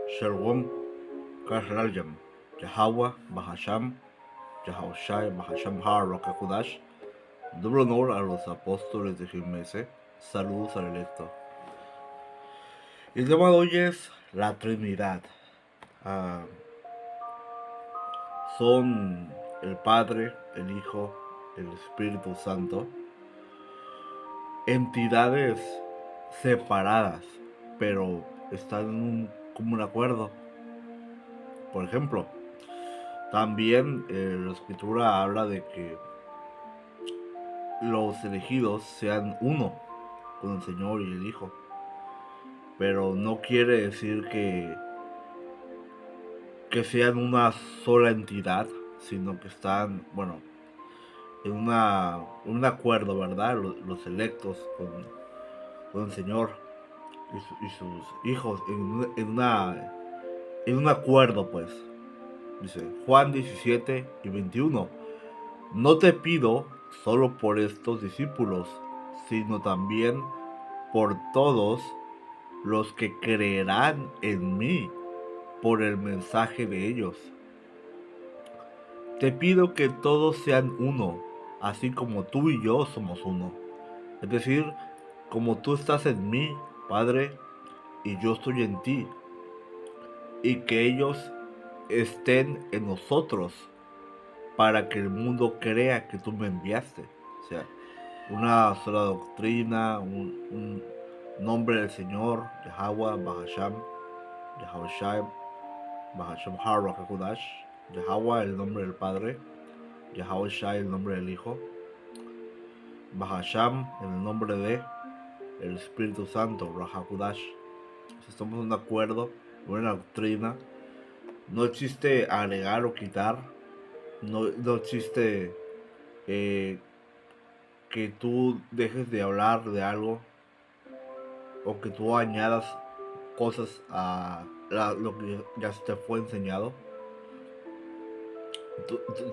Shalom, Kashrayam, Yahweh, Bahasham, Yahushai, Bahasham Har, Rokakudash. Doble honor a los apóstoles de Gimese. Saludos al electo. El tema de hoy es la Trinidad. Ah, son el Padre, el Hijo, el Espíritu Santo. Entidades separadas, pero están en un común acuerdo. Por ejemplo, también la escritura habla de que los elegidos sean uno con el Señor y el Hijo. Pero no quiere decir que sean una sola entidad, sino que están, bueno, en un acuerdo, ¿verdad? Los electos con el Señor y sus hijos, en un acuerdo, pues. Dice Juan 17:21. No te pido solo por estos discípulos, sino también por todos los que creerán en mí por el mensaje de ellos. Te pido que todos sean uno, así como tú y yo somos uno. Es decir, como tú estás en mí, Padre, y yo estoy en ti, y que ellos estén en nosotros, para que el mundo crea que tú me enviaste. O sea, una sola doctrina, un nombre del Señor, Yahweh, Bahasham, Yahushai, Bahasham Har Hakudash, Yahweh el nombre del Padre, Yahushai el nombre del Hijo, Bahasham en el nombre de el Espíritu Santo, Rahakudash. Estamos en un acuerdo, una doctrina. No existe agregar o quitar. No existe eh, que tú dejes de hablar de algo o que tú añadas cosas a lo que ya te fue enseñado.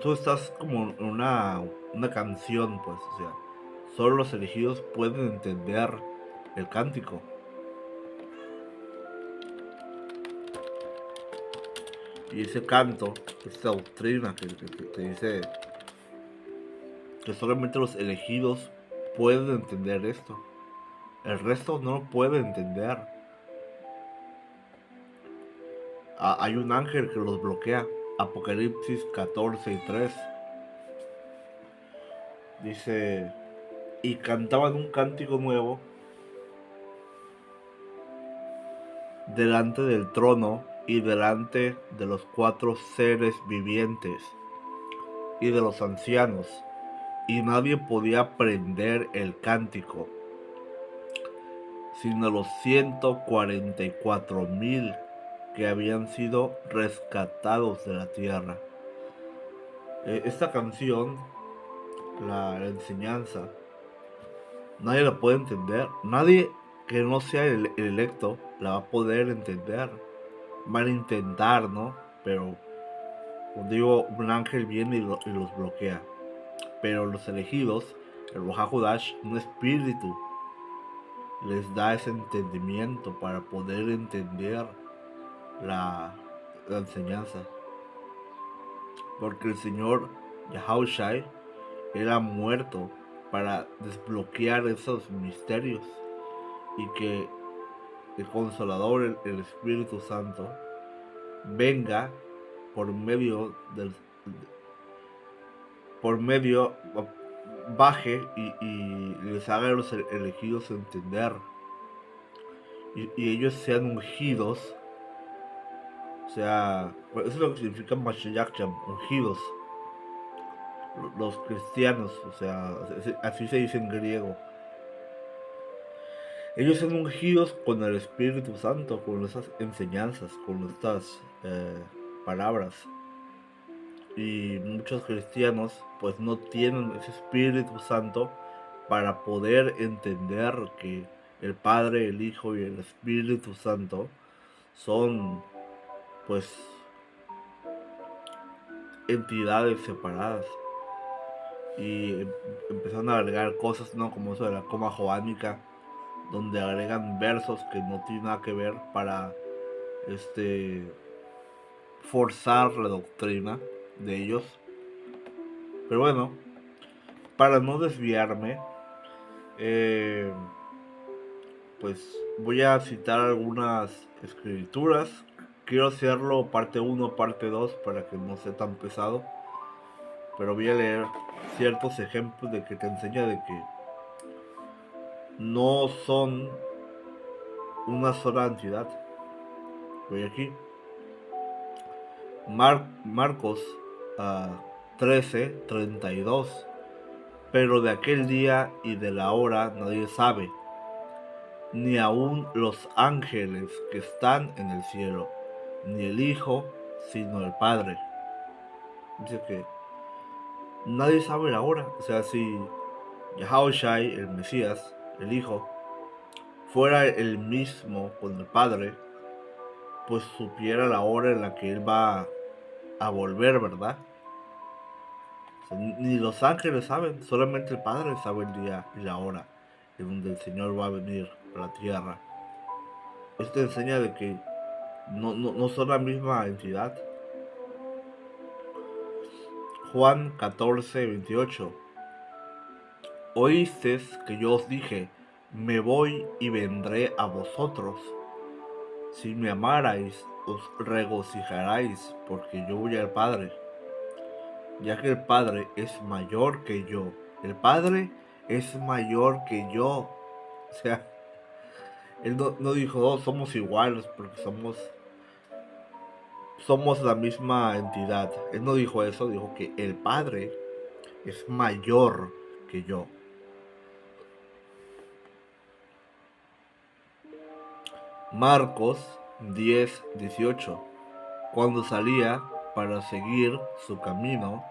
Tú estás como en una canción, pues, o sea, solo los elegidos pueden entender el cántico. Y ese canto, esta doctrina que dice que solamente los elegidos pueden entender esto. El resto no lo puede entender. Hay un ángel que los bloquea. Apocalipsis 14:3 dice, y cantaban un cántico nuevo delante del trono y delante de los 4 seres vivientes y de los ancianos, y nadie podía aprender el cántico, sino los 144,000 que habían sido rescatados de la tierra. Esta canción, la enseñanza, nadie la puede entender. Nadie que no sea el electo la va a poder entender. Van a intentar, ¿no? Pero, como digo, un ángel viene y los bloquea. Pero los elegidos, el Ruach un espíritu, les da ese entendimiento para poder entender la, la enseñanza. Porque el Señor Yahushai era muerto para desbloquear esos misterios y que el Consolador, el Espíritu Santo, venga por medio del por medio baje y les haga a los elegidos entender y ellos sean ungidos. O sea, eso es lo que significa Mashiach, ungidos, los cristianos, o sea, así se dice en griego. Ellos son ungidos con el Espíritu Santo, con estas enseñanzas, con estas palabras. Y muchos cristianos pues no tienen ese Espíritu Santo para poder entender que el Padre, el Hijo y el Espíritu Santo son pues entidades separadas. Y empezaron a agregar cosas, ¿no? Como eso de la coma joánica, donde agregan versos que no tienen nada que ver para este, forzar la doctrina de ellos. Pero bueno, para no desviarme, eh, pues voy a citar algunas escrituras. Quiero hacerlo parte uno parte 2 para que no sea tan pesado. Pero voy a leer ciertos ejemplos de que te enseña de que no son una sola entidad. Voy aquí. Marcos 13:32. Pero de aquel día y de la hora nadie sabe, ni aun los ángeles que están en el cielo, ni el Hijo, sino el Padre. Dice que nadie sabe la hora. O sea, si Yahushai, el Mesías, el Hijo, fuera el mismo con el Padre, pues supiera la hora en la que Él va a volver, ¿verdad? O sea, ni los ángeles saben, solamente el Padre sabe el día y la hora en donde el Señor va a venir a la tierra. Esto enseña de que no son la misma entidad. Juan 14:28. Oísteis que yo os dije, me voy y vendré a vosotros. Si me amarais, os regocijarais, porque yo voy al Padre, ya que el Padre es mayor que yo. El Padre es mayor que yo. O sea, Él no dijo, oh, somos iguales, porque somos la misma entidad. Él no dijo eso, dijo que el Padre es mayor que yo. Marcos 10:18. Cuando salía para seguir su camino,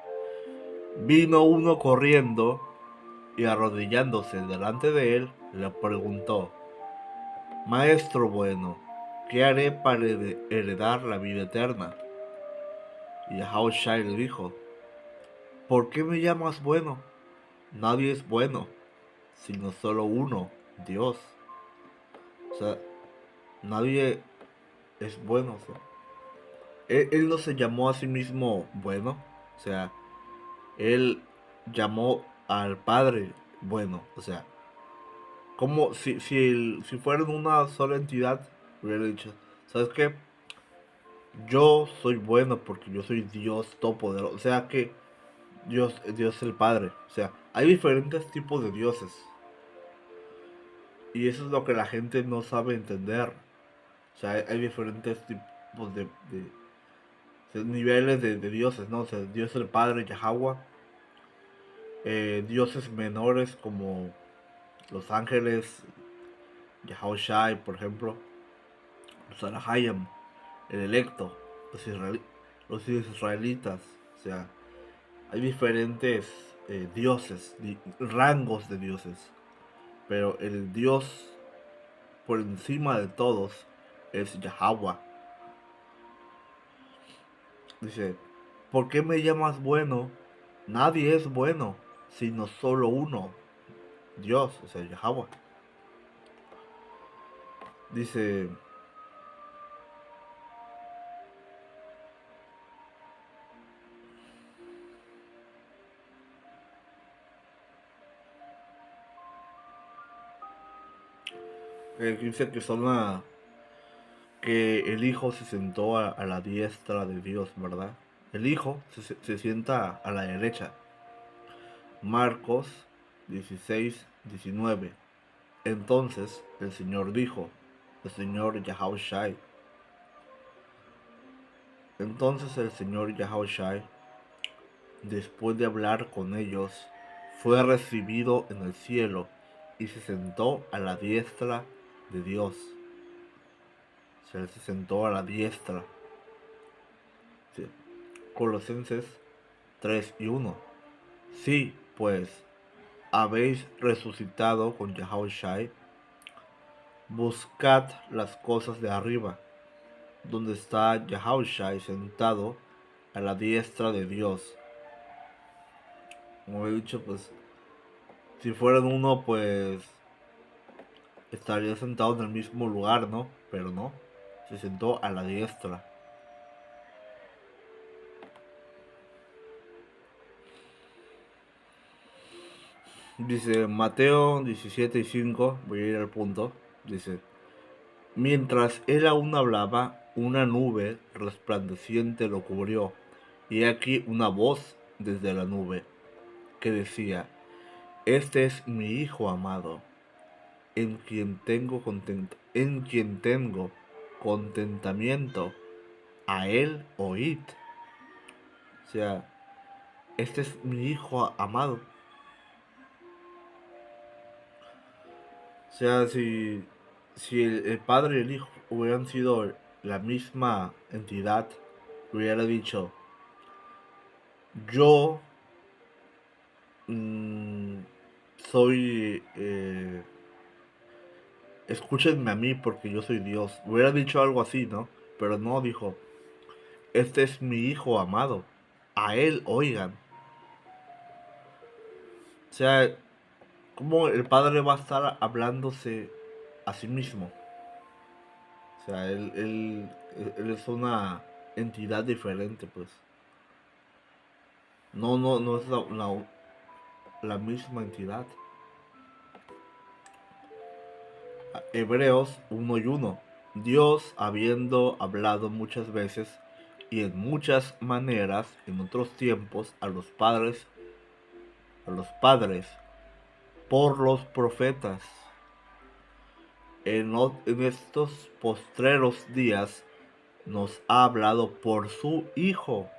vino uno corriendo y arrodillándose delante de él, le preguntó, Maestro bueno, ¿qué haré para heredar la vida eterna? Y Yahushua le dijo, ¿por qué me llamas bueno? Nadie es bueno, sino solo uno, Dios. O sea, nadie es bueno. O sea, él no se llamó a sí mismo bueno. O sea, él llamó al Padre bueno. O sea, como si fueran una sola entidad, hubiera dicho, ¿sabes qué? Yo soy bueno porque yo soy Dios todopoderoso. O sea que Dios es el Padre. O sea, hay diferentes tipos de dioses. Y eso es lo que la gente no sabe entender. O sea, hay diferentes tipos de niveles de dioses, ¿no? O sea, Dios el Padre, Yahweh. Dioses menores como los ángeles, Yahushai, por ejemplo. Los Arahayam, el electo, los israelitas. O sea, hay diferentes dioses, rangos de dioses. Pero el Dios por encima de todos es Yahweh. Dice, ¿por qué me llamas bueno? Nadie es bueno, sino solo uno, Dios, o sea, Yahweh. Dice, dice que que el Hijo se sentó a la diestra de Dios, ¿verdad? El Hijo se sienta a la derecha. Marcos 16:19. Entonces el Señor dijo, el Señor Yahushai. Entonces el Señor Yahushai, después de hablar con ellos, fue recibido en el cielo y se sentó a la diestra de Dios. Se sentó a la diestra. Sí. Colosenses 3:1. Sí, pues, habéis resucitado con Yahushai, buscad las cosas de arriba, donde está Yahushai sentado a la diestra de Dios. Como he dicho, pues, si fueran uno, pues, estaría sentado en el mismo lugar, ¿no? Pero no. se sentó a la diestra. Dice Mateo 17:5, voy a ir al punto. Dice, mientras él aún hablaba, una nube resplandeciente lo cubrió, y aquí una voz desde la nube que decía, este es mi hijo amado, en quien tengo contentamiento, a él oíd. O sea, este es mi hijo amado. O sea, si el padre y el hijo hubieran sido la misma entidad, hubiera dicho, yo mm, soy, escúchenme a mí porque yo soy Dios. Hubiera dicho algo así, ¿no? Pero no, dijo, este es mi hijo amado, a él oigan. O sea, ¿cómo el padre va a estar hablándose a sí mismo? O sea, él es una entidad diferente, pues. No es la misma entidad. Hebreos 1:1. Dios, habiendo hablado muchas veces y en muchas maneras en otros tiempos a los padres por los profetas, en estos postreros días nos ha hablado por su Hijo,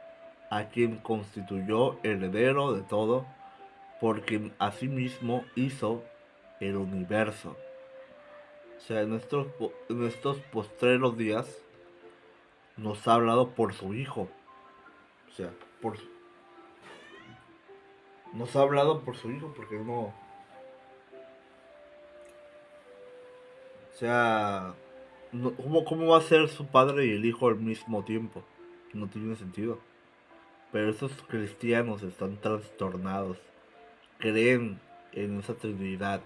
a quien constituyó heredero de todo, por quien asimismo hizo el universo. O sea, en estos postreros días nos ha hablado por su Hijo. O sea, nos ha hablado por su Hijo, porque no. O sea, ¿cómo va a ser su padre y el hijo al mismo tiempo? No tiene sentido. Pero estos cristianos están trastornados. Creen en esa Trinidad.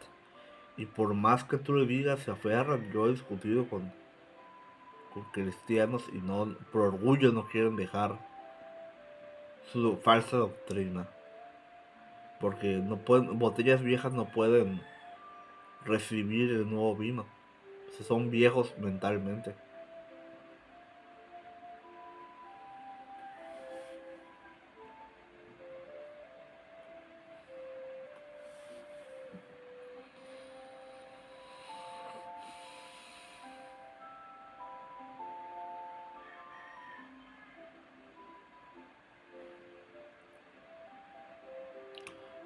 Y por más que tú le digas, se aferran. Yo he discutido con cristianos y no, por orgullo no quieren dejar su falsa doctrina. Porque no pueden, botellas viejas no pueden recibir el nuevo vino. O sea, son viejos mentalmente.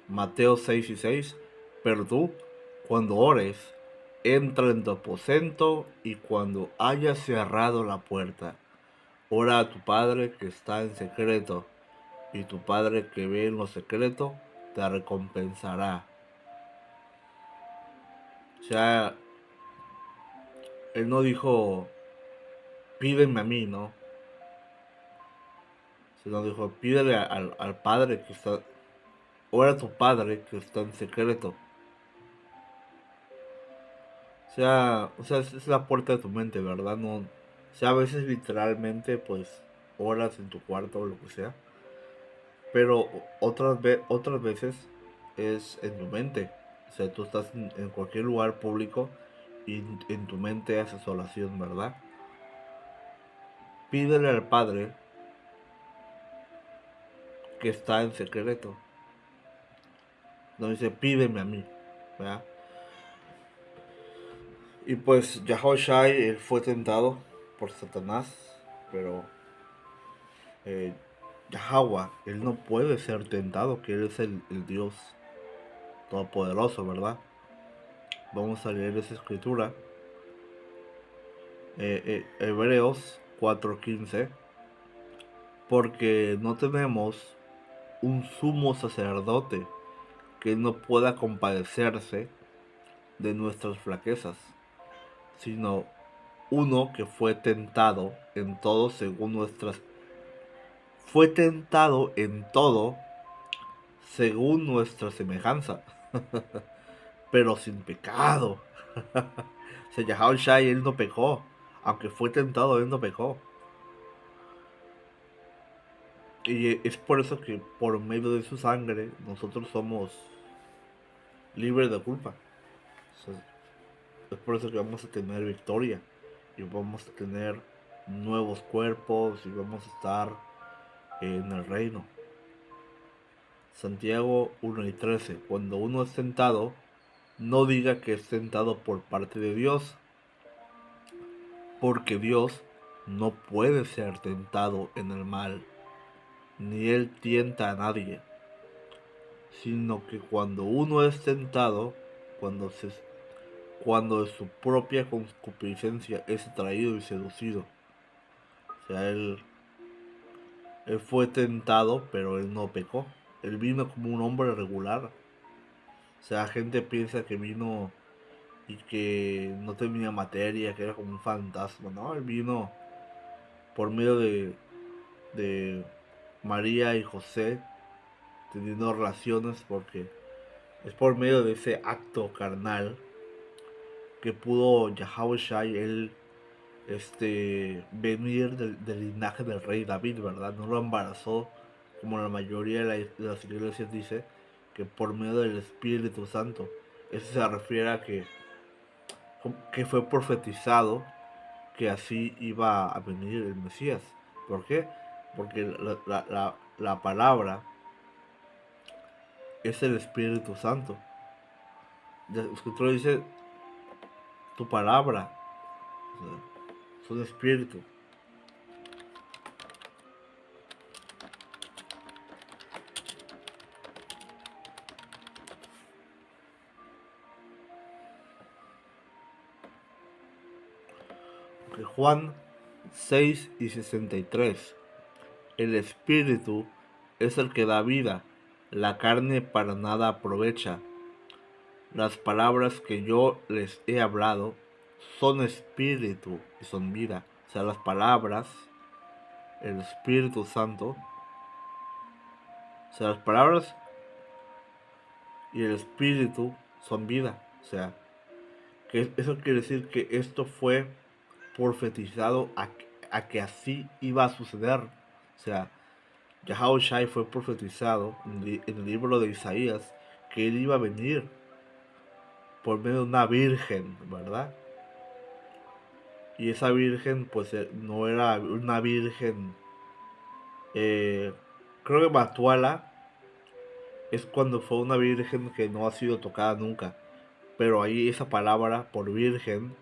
Mateo 6:6. Pero tú, cuando ores, entra en tu aposento y cuando hayas cerrado la puerta, ora a tu Padre que está en secreto, y tu Padre que ve en lo secreto te recompensará. O sea, él no dijo, pídeme a mí, ¿no? Sino dijo, pídele al Padre que está, ora a tu Padre que está en secreto. O sea, es la puerta de tu mente, ¿verdad? No, o sea, a veces literalmente, pues, horas en tu cuarto o lo que sea. Pero otras veces es en tu mente. O sea, tú estás en cualquier lugar público y en tu mente haces oración, ¿verdad? Pídele al Padre que está en secreto. No dice, pídeme a mí, ¿verdad? Y pues Yahushai él fue tentado por Satanás, pero eh, Yahweh, él no puede ser tentado, que él es el Dios todopoderoso, ¿verdad? Vamos a leer esa escritura. Hebreos 4:15. Porque no tenemos un sumo sacerdote que no pueda compadecerse de nuestras flaquezas, sino uno que fue tentado en todo según nuestra semejanza, pero sin pecado. O sea, Yahweh Shai, él no pecó. aunque fue tentado, él no pecó. Y es por eso que por medio de su sangre nosotros somos libres de culpa. O sea, es por eso que vamos a tener victoria y vamos a tener nuevos cuerpos y vamos a estar en el reino. Santiago 1:13. Cuando uno es tentado, no diga que es tentado por parte de Dios, porque Dios no puede ser tentado en el mal, ni Él tienta a nadie, sino que cuando uno es tentado, cuando, se, cuando de su propia concupiscencia es atraído y seducido. O sea, él fue tentado, pero él no pecó. Él vino como un hombre regular. O sea, gente piensa que vino y que no tenía materia, que era como un fantasma. No, él vino por medio de María y José teniendo relaciones, porque es por medio de ese acto carnal que pudo Yahweh Shai, él venir del linaje del rey David, ¿verdad? No lo embarazó como la mayoría de las iglesias dice, que por medio del Espíritu Santo. Eso se refiere a que fue profetizado que así iba a venir el Mesías. ¿Por qué? Porque la palabra es el Espíritu Santo. El escritor dice tu palabra, o sea, es un espíritu. Porque Juan 6:63. El espíritu es el que da vida, la carne para nada aprovecha. Las palabras que yo les he hablado son espíritu y son vida. O sea, las palabras, el Espíritu Santo, o sea, las palabras y el espíritu son vida. O sea, que eso quiere decir que esto fue profetizado a que así iba a suceder. O sea, Yahweh Shai fue profetizado en el libro de Isaías que él iba a venir por medio de una virgen, ¿verdad? Y esa virgen pues no era una virgen, eh, creo que Matuala es cuando fue una virgen que no ha sido tocada nunca, pero ahí esa palabra por virgen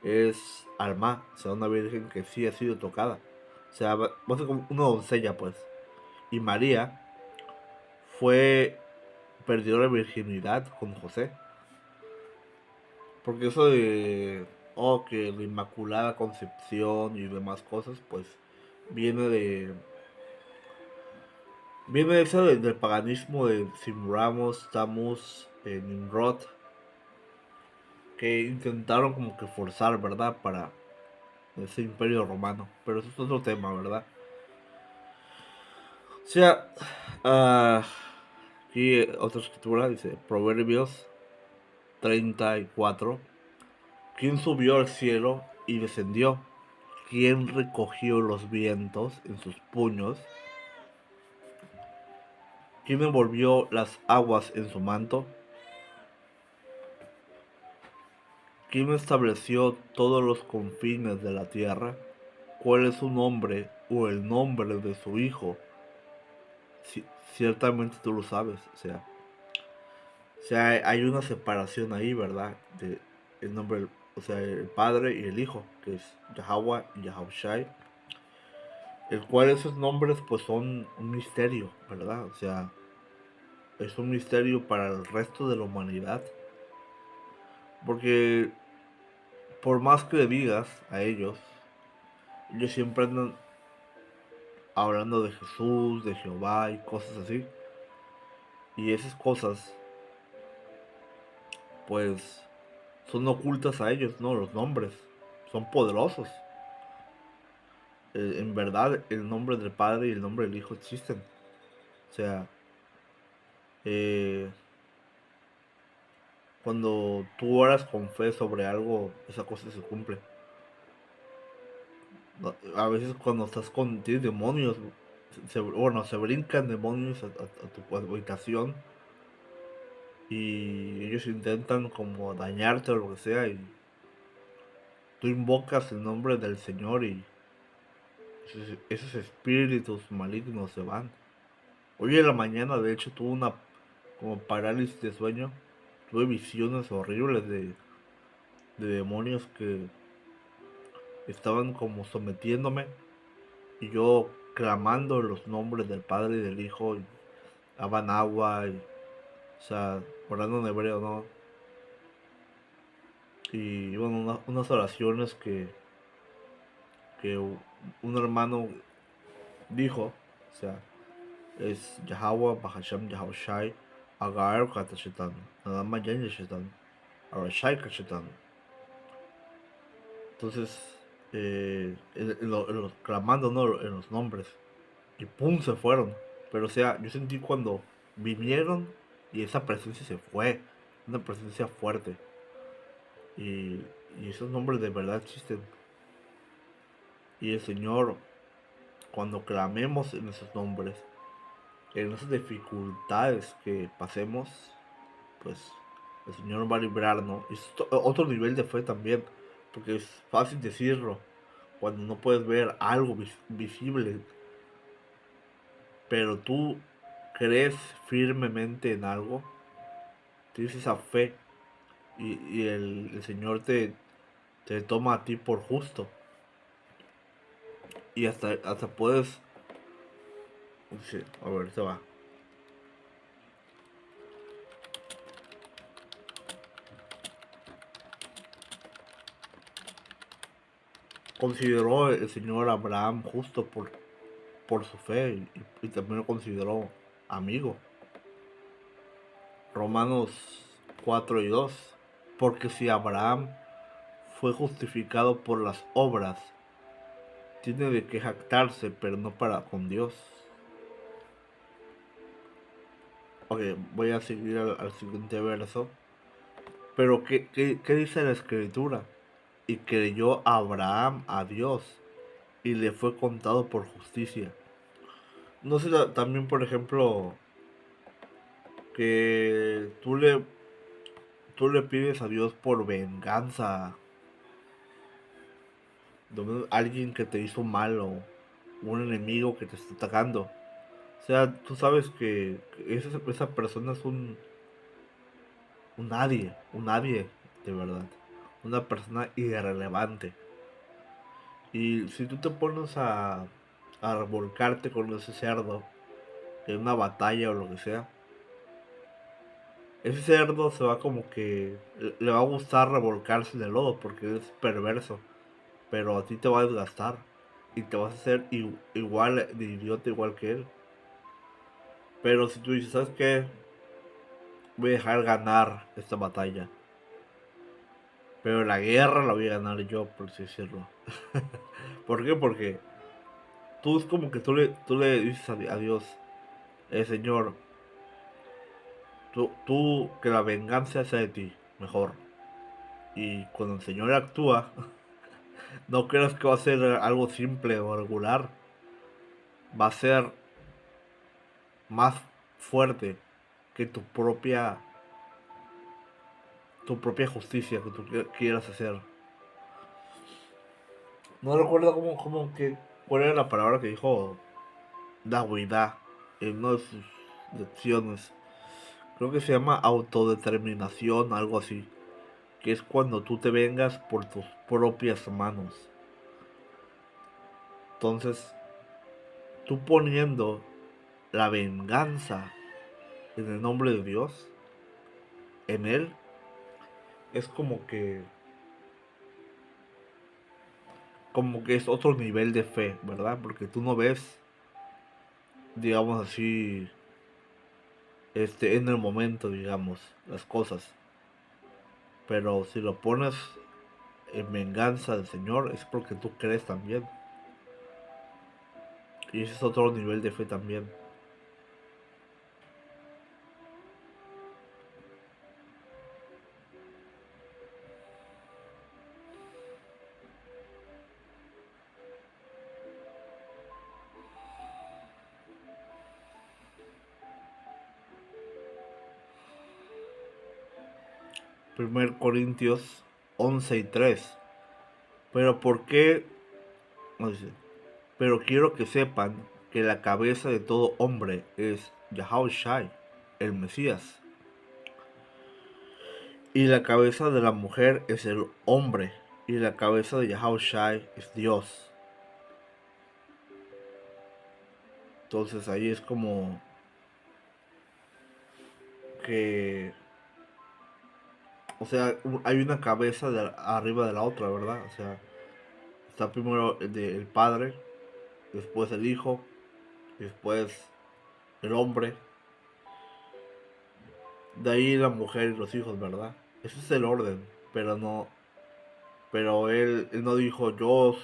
es alma, o sea, una virgen que sí ha sido tocada, o sea, va a ser como una doncella pues. Y María fue, perdió la virginidad con José, porque eso de, oh, que la Inmaculada Concepción y demás cosas, pues viene de, viene eso del paganismo de Simramos, Tammuz, Nimrod, que intentaron como que forzar, ¿verdad? Para ese imperio romano. Pero eso es otro tema, ¿verdad? O sea, ah, aquí otra escritura dice, Proverbios 34. ¿Quién subió al cielo y descendió? ¿Quién recogió los vientos en sus puños? ¿Quién envolvió las aguas en su manto? ¿Quién estableció todos los confines de la tierra? ¿Cuál es su nombre o el nombre de su hijo? Si, ciertamente tú lo sabes. O sea, hay una separación ahí, ¿verdad? De el nombre, o sea, el padre y el hijo, que es Yahweh y Yahushai. El cual esos nombres pues son un misterio, ¿verdad? O sea, es un misterio para el resto de la humanidad. Porque por más que le digas a ellos siempre andan hablando de Jesús, de Jehová y cosas así. Y esas cosas, pues, son ocultas a ellos, ¿no? Los nombres son poderosos. En verdad, el nombre del Padre y el nombre del Hijo existen. O sea, eh, cuando tú oras con fe sobre algo, esa cosa se cumple. A veces cuando estás con tienes demonios, bueno, se brincan demonios a tu habitación y ellos intentan como dañarte o lo que sea y tú invocas el nombre del Señor y esos espíritus malignos se van. Hoy en la mañana de hecho tuve una como parálisis de sueño, tuve visiones horribles de demonios que estaban como sometiéndome y yo clamando los nombres del Padre y del Hijo y daban agua y, o sea, orando en hebreo, ¿no? Y bueno, unas oraciones que un hermano dijo, o sea, es Yahweh Bahasham Yahushai Agar Katashitan, nada más Yanyashitan, Arashai Kashitan. Entonces, clamando, ¿no? En los nombres, y pum, se fueron. Pero o sea, yo sentí cuando vinieron y esa presencia se fue, una presencia fuerte. Y, y esos nombres de verdad existen. Y el Señor, cuando clamemos en esos nombres, en esas dificultades que pasemos, pues el Señor va a librarnos. Y es otro nivel de fe también, porque es fácil decirlo cuando no puedes ver algo visible, pero tú crees firmemente en algo, tienes esa fe y el Señor te toma a ti por justo y hasta puedes, sí, a ver, se va. Consideró el Señor a Abraham justo por su fe y también lo consideró amigo. Romanos 4 y 2. Porque si Abraham fue justificado por las obras, tiene de qué jactarse, pero no para con Dios. Ok, voy a seguir al siguiente verso. Pero ¿qué dice la escritura? Y creyó Abraham a Dios y le fue contado por justicia. No sé, también por ejemplo, que tú le pides a Dios por venganza de alguien que te hizo mal o un enemigo que te está atacando. O sea, tú sabes que esa persona es un nadie de verdad, una persona irrelevante. Y si tú te pones a revolcarte con ese cerdo en una batalla o lo que sea, ese cerdo se va como que le va a gustar revolcarse en el lodo porque es perverso, pero a ti te va a desgastar y te vas a hacer igual de idiota igual que él. Pero si tú dices, ¿sabes qué? Voy a dejar ganar esta batalla. Pero la guerra la voy a ganar yo, por así decirlo. ¿Por qué? Porque tú es como que tú le dices a Dios, Señor, tú que la venganza sea de ti, mejor. Y cuando el Señor actúa, no creas que va a ser algo simple o regular. Va a ser más fuerte que tu propia justicia que tú quieras hacer. No recuerdo cuál era la palabra que dijo Dawida en una de sus lecciones. Creo que se llama autodeterminación, algo así. Que es cuando tú te vengas por tus propias manos. Entonces, tú poniendo la venganza en el nombre de Dios, en Él, es como que es otro nivel de fe, ¿verdad? Porque tú no ves, digamos así, en el momento, digamos, las cosas. Pero si lo pones en venganza del Señor, es porque tú crees también. Y ese es otro nivel de fe también. 1 Corintios 11:3. Pero ¿por qué? No dice, pero quiero que sepan que la cabeza de todo hombre es Yahushai, el Mesías. Y la cabeza de la mujer es el hombre. Y la cabeza de Yahushai es Dios. Entonces ahí es como que, o sea, hay una cabeza arriba de la otra, ¿verdad? O sea, está primero el padre, después el hijo, después el hombre, de ahí la mujer y los hijos, ¿verdad? Ese es el orden, pero no, pero él no dijo yo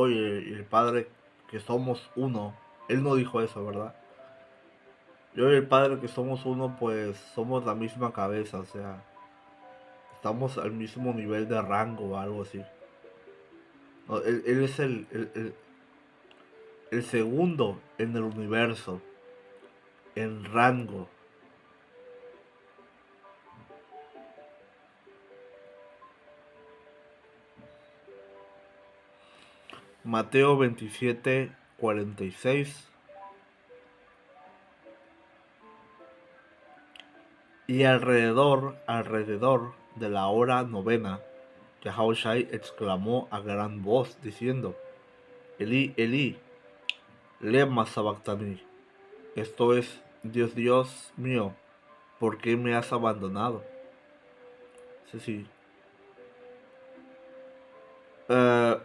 y el padre que somos uno. Él no dijo eso, ¿verdad? Yo y el padre que somos uno, pues somos la misma cabeza, o sea, estamos al mismo nivel de rango o algo así. No, él es el segundo en el universo, en rango. Mateo 27:46. Y alrededor de la hora novena, Yahushai exclamó a gran voz, diciendo, Elí, Elí, lema sabactani. Esto es, Dios, Dios mío, ¿por qué me has abandonado? Sí, sí. Eh,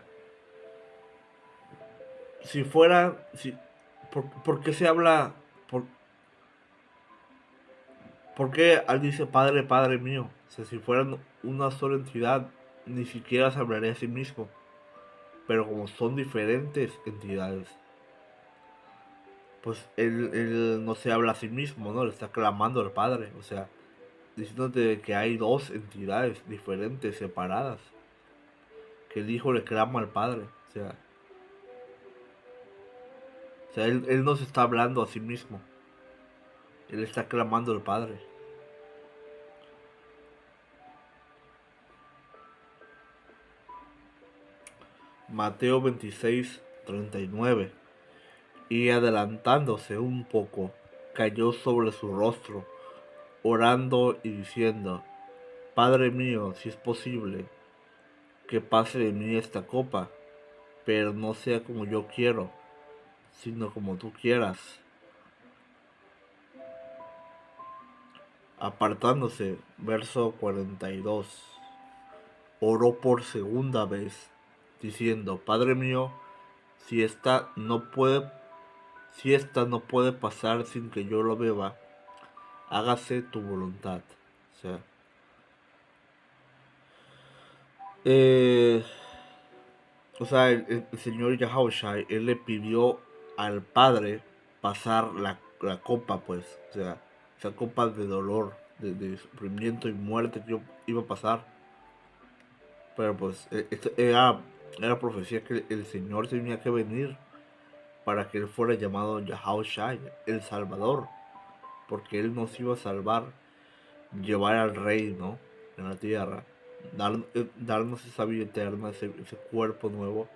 si fuera, si, ¿por qué se habla, por, por qué él dice Padre, Padre mío? O sea, si fueran una sola entidad, ni siquiera se hablaría a sí mismo. Pero como son diferentes entidades, pues él no se habla a sí mismo, ¿no? Le está clamando al Padre, o sea, diciéndote que hay dos entidades diferentes, separadas, que el Hijo le clama al Padre, o sea él no se está hablando a sí mismo, él está clamando al Padre. Mateo 26:39. Y adelantándose un poco, cayó sobre su rostro, orando y diciendo, Padre mío, si es posible, que pase de mí esta copa, pero no sea como yo quiero, sino como tú quieras. Apartándose, verso 42. Oró por segunda vez, diciendo, Padre mío, si esta no puede, si esta no puede pasar sin que yo lo beba, hágase tu voluntad. O sea, eh, el señor Yahushai, él le pidió al Padre pasar la copa, pues, o sea, esa copa de dolor, de sufrimiento y muerte que iba a pasar. Pero pues, esto era profecía que el Señor tenía que venir para que él fuera llamado Yahushai, el Salvador, porque él nos iba a salvar, llevar al reino en la tierra, darnos esa vida eterna, ese cuerpo nuevo.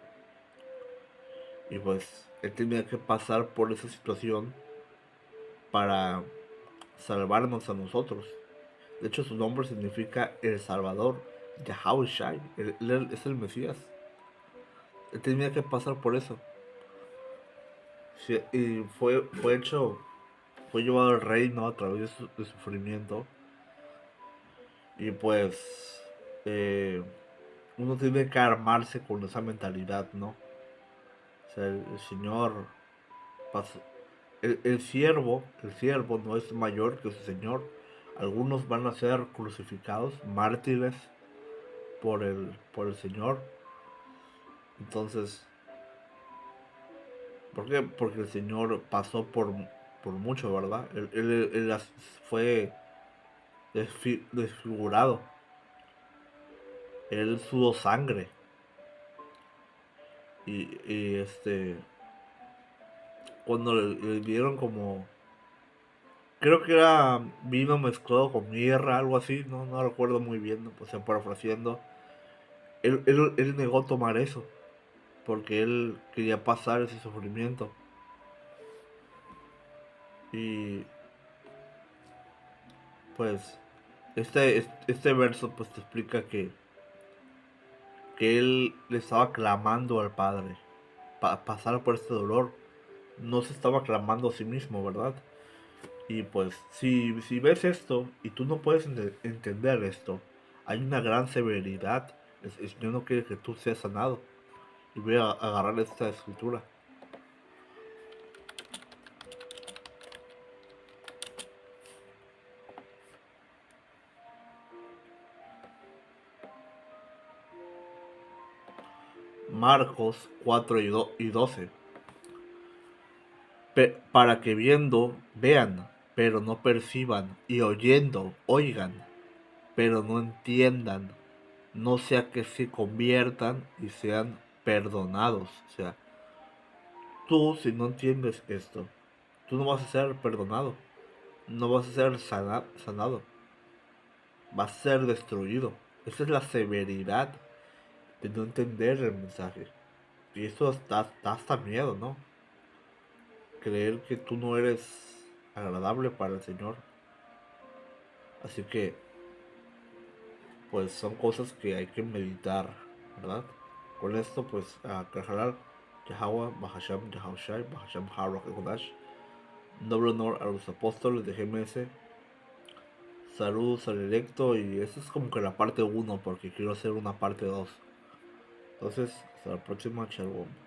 Y pues él tenía que pasar por esa situación para salvarnos a nosotros. De hecho, su nombre significa el Salvador, Yahushai. Él es el Mesías. Él tenía que pasar por eso. Sí, y fue llevado al reino a través de sufrimiento. Y pues uno tiene que armarse con esa mentalidad, ¿no? O sea, el Señor pasó, el siervo no es mayor que su señor. Algunos van a ser crucificados, mártires por el Señor. Entonces, ¿por qué? Porque el Señor pasó por mucho, ¿verdad? Él fue desfigurado. Él sudó sangre. Y cuando le dieron como Creo que era vino mezclado con mirra, algo así, no recuerdo muy bien, ¿no? O sea, parafraseando. Él negó tomar eso, porque él quería pasar ese sufrimiento. Y pues este verso pues te explica que él le estaba clamando al Padre para pasar por este dolor. No se estaba clamando a sí mismo, ¿verdad? Y pues si ves esto y tú no puedes entender esto, hay una gran severidad. Yo no quiero que tú seas sanado. Y voy a agarrar esta escritura. Marcos 4 y 12. Para que viendo, vean, pero no perciban, y oyendo, oigan, pero no entiendan, no sea que se conviertan y sean perdonados. O sea, tú si no entiendes esto, tú no vas a ser perdonado, no vas a ser sanado, vas a ser destruido. Esa es la severidad de no entender el mensaje. Y esto da hasta miedo, ¿no? Creer que tú no eres agradable para el Señor. Así que, pues son cosas que hay que meditar, ¿verdad? Con esto, pues, a Kajalar, Yahweh, Bahasham, Yahushai, Bahasham, Harok, Kodash. Doble honor a los apóstoles de GMS. Saludos al electo. Y esta es como que la parte uno porque quiero hacer una parte 2. Entonces, hasta la próxima, Shalom.